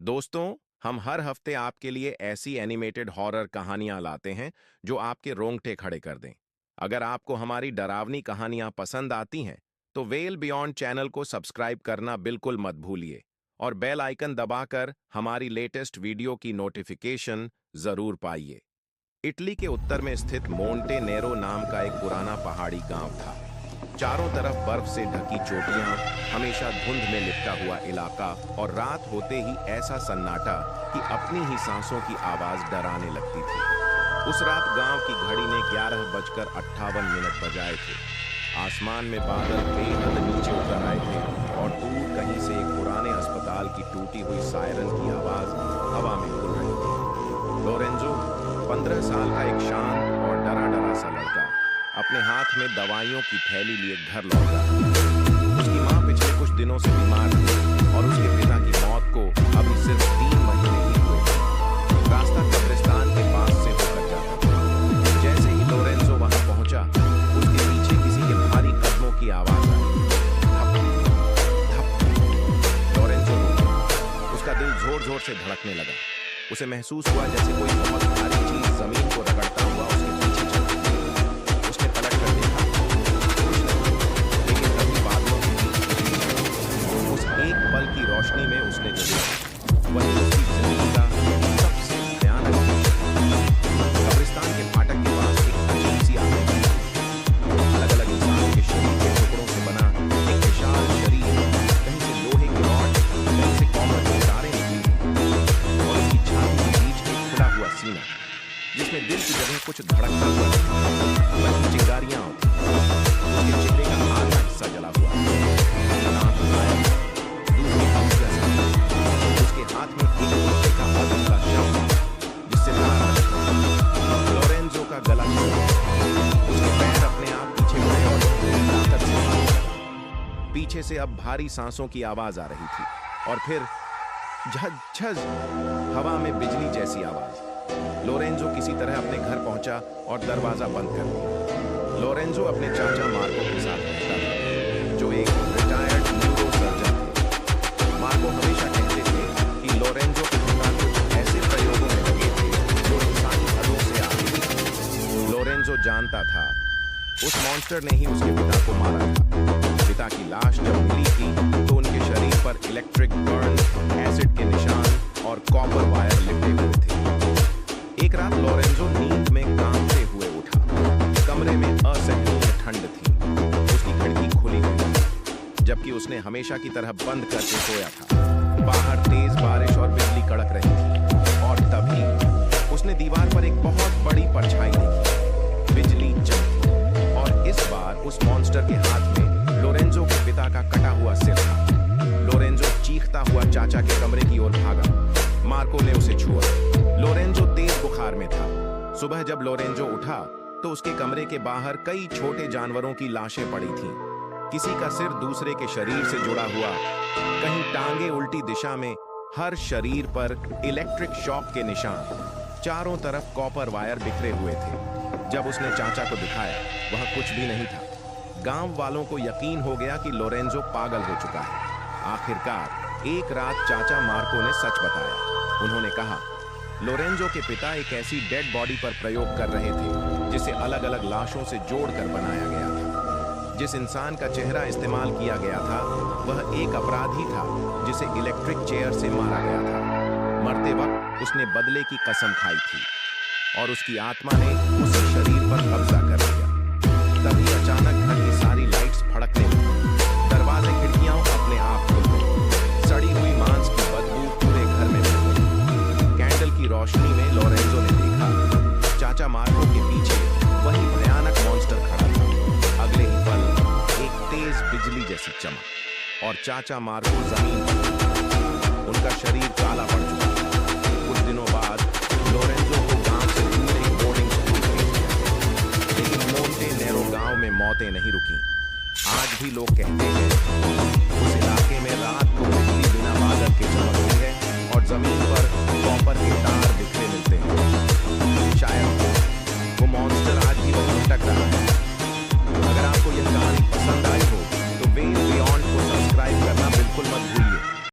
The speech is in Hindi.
दोस्तों, हम हर हफ्ते आपके लिए ऐसी एनिमेटेड हॉरर कहानियां लाते हैं जो आपके रोंगटे खड़े कर दें। अगर आपको हमारी डरावनी कहानियां पसंद आती हैं, तो वेल बियॉन्ड चैनल को सब्सक्राइब करना बिल्कुल मत भूलिए और बेल आइकन दबाकर हमारी लेटेस्ट वीडियो की नोटिफिकेशन जरूर पाइए। इटली के उत्तर में स्थित मोंटे नेरो नाम का एक पुराना पहाड़ी गांव था। चारों तरफ बर्फ से ढकी चोटियां, हमेशा धुंध में लिपटा हुआ इलाका और रात होते ही ऐसा सन्नाटा कि अपनी ही सांसों की आवाज डराने लगती थी। उस रात गांव की घड़ी ने 11:58 बजाए थे। आसमान में बादल बेहद नीचे उतर आए थे और दूर कहीं से एक पुराने अस्पताल की टूटी हुई सायरन की आवाज हवा में घुल रही थी। लोरेंजो, 15 साल का एक शांत और डरा सा लड़का, अपने हाथ में दवाइयों की थैली लिए घर लौटा। उसकी मां पिछले कुछ दिनों से बीमार थी और उसके पिता की मौत को अभी सिर्फ 3 महीने ही हुए थे। रास्ता कब्रिस्तान के पास से होकर जाता था। जैसे ही लोरेंजो वहां पहुंचा, उसके पीछे किसी के भारी कदमों की आवाज आई। धप, धप। लोरेंजो रुका। उसका दिल जोर जोर से धड़कने लगा। उसे महसूस हुआ जैसे कोई बहुत भारी चीज जमीन को रगड़ता हुआ उसके पीछे चल रही है। उसने पलट कर देखा, कुछ नहीं, लेकिन तभी बादलों के बीच उस एक पल की रोशनी में उसने जो देखा, वही उसकी जिंदगी का सबसे भयानक दृश्य था। कब्रिस्तान के फाटक के पास एक अजीब सी आवाज आई। अलग-अलग इंसानों के शरीर के टुकड़ों से बना एक विशाल शरीर, कहीं से लोहे की रॉड, कहीं से कॉपर के तारें निकली और उसकी छाती के बीच एक खुला हुआ सीना, जिसमें दिल की जगह कुछ धड़कता हुआ था, वही चिंगारियां होती। उसके चेहरे का आधा हिस्सा जला हुआ, नाक गायब, दूसरी आंखें जली। उसके हाथ में एक लोहे का अधूरा शव, जिससे लोरेंजो का गला सूखा। उसके पैर अपने आप पीछे मुड़े और ताकत से भागने लगा। पीछे से अब भारी सांसों की आवाज आ रही थी और फिर झज झज, हवा में बिजली जैसी आवाज। लोरेंजो किसी तरह अपने घर पहुंचा और दरवाजा बंद कर दिया। लोरेंजो अपने चाचा मार्को के साथ रहता था, जो एक रिटायर्ड न्यूरो सर्जन थे। मार्को हमेशा कहते थे कि लोरेंजो के पिता कुछ ऐसे प्रयोगों में लगे थे जो इंसानी हदों से आगे थे। लोरेंजो जानता था उस मॉन्स्टर ने ही उसके पिता को मारा था। पिता की लाश जब मिली थी तो उनके शरीर पर इलेक्ट्रिक बर्न, एसिड के निशान और कॉपर वायर लिपटे हुए थे। एक रात लोरेंजो नींद में कांपते हुए उठा। कमरे में असहनीय ठंड थी। उसकी खिड़की खुली हुई थी, जबकि उसने हमेशा की तरह बंद करके सोया था। बाहर तेज बारिश और बिजली कड़क रही थी और तभी उसने दीवार पर एक बहुत बड़ी परछाई देखी। बिजली चमकी और इस बार उस मॉन्स्टर के हाथ में लोरेंजो के पिता का कटा हुआ सिर था। लोरेंजो चीखता हुआ चाचा के कमरे की ओर भागा। मार्को ने उसे छुआ। लोरेंजो तेज बुखार में था। सुबह जब लोरेंजो उठा तो उसके कमरे के बाहर कई छोटे जानवरों की लाशें पड़ी थीं। किसी का सिर दूसरे के शरीर से जुड़ा हुआ, कहीं टांगे उल्टी दिशा में, हर शरीर पर इलेक्ट्रिक शॉक के निशान। चारों तरफ कॉपर वायर बिखरे हुए थे। जब उसने चाचा को दिखाया, वह कुछ भी नहीं था। गांव वालों को यकीन हो गया कि लोरेंजो पागल हो चुका है। आखिरकार एक रात चाचा मार्को ने सच बताया। उन्होंने कहा, लोरेंजो के पिता एक ऐसी डेड बॉडी पर प्रयोग कर रहे थे जिसे अलग अलग लाशों से जोड़कर बनाया गया था। जिस इंसान का चेहरा इस्तेमाल किया गया था, वह एक अपराधी था जिसे इलेक्ट्रिक चेयर से मारा गया था। मरते वक्त उसने बदले की कसम खाई थी और उसकी आत्मा ने उसी शरीर पर कब्जा कर लिया। तभी अचानक घर की सारी लाइट्स फड़कने लगी। दरवाजे खिड़कियां अपने आप खुल गई। सड़ी हुई मांस की बदबू पूरे घर में फैल गई। कैंडल की रोशनी में लोरेंजो ने देखा चाचा मार्को के पीछे वही भयानक मॉन्स्टर खड़ा था। अगले ही पल एक तेज बिजली जैसी चमक और चाचा मार्को जमीन पर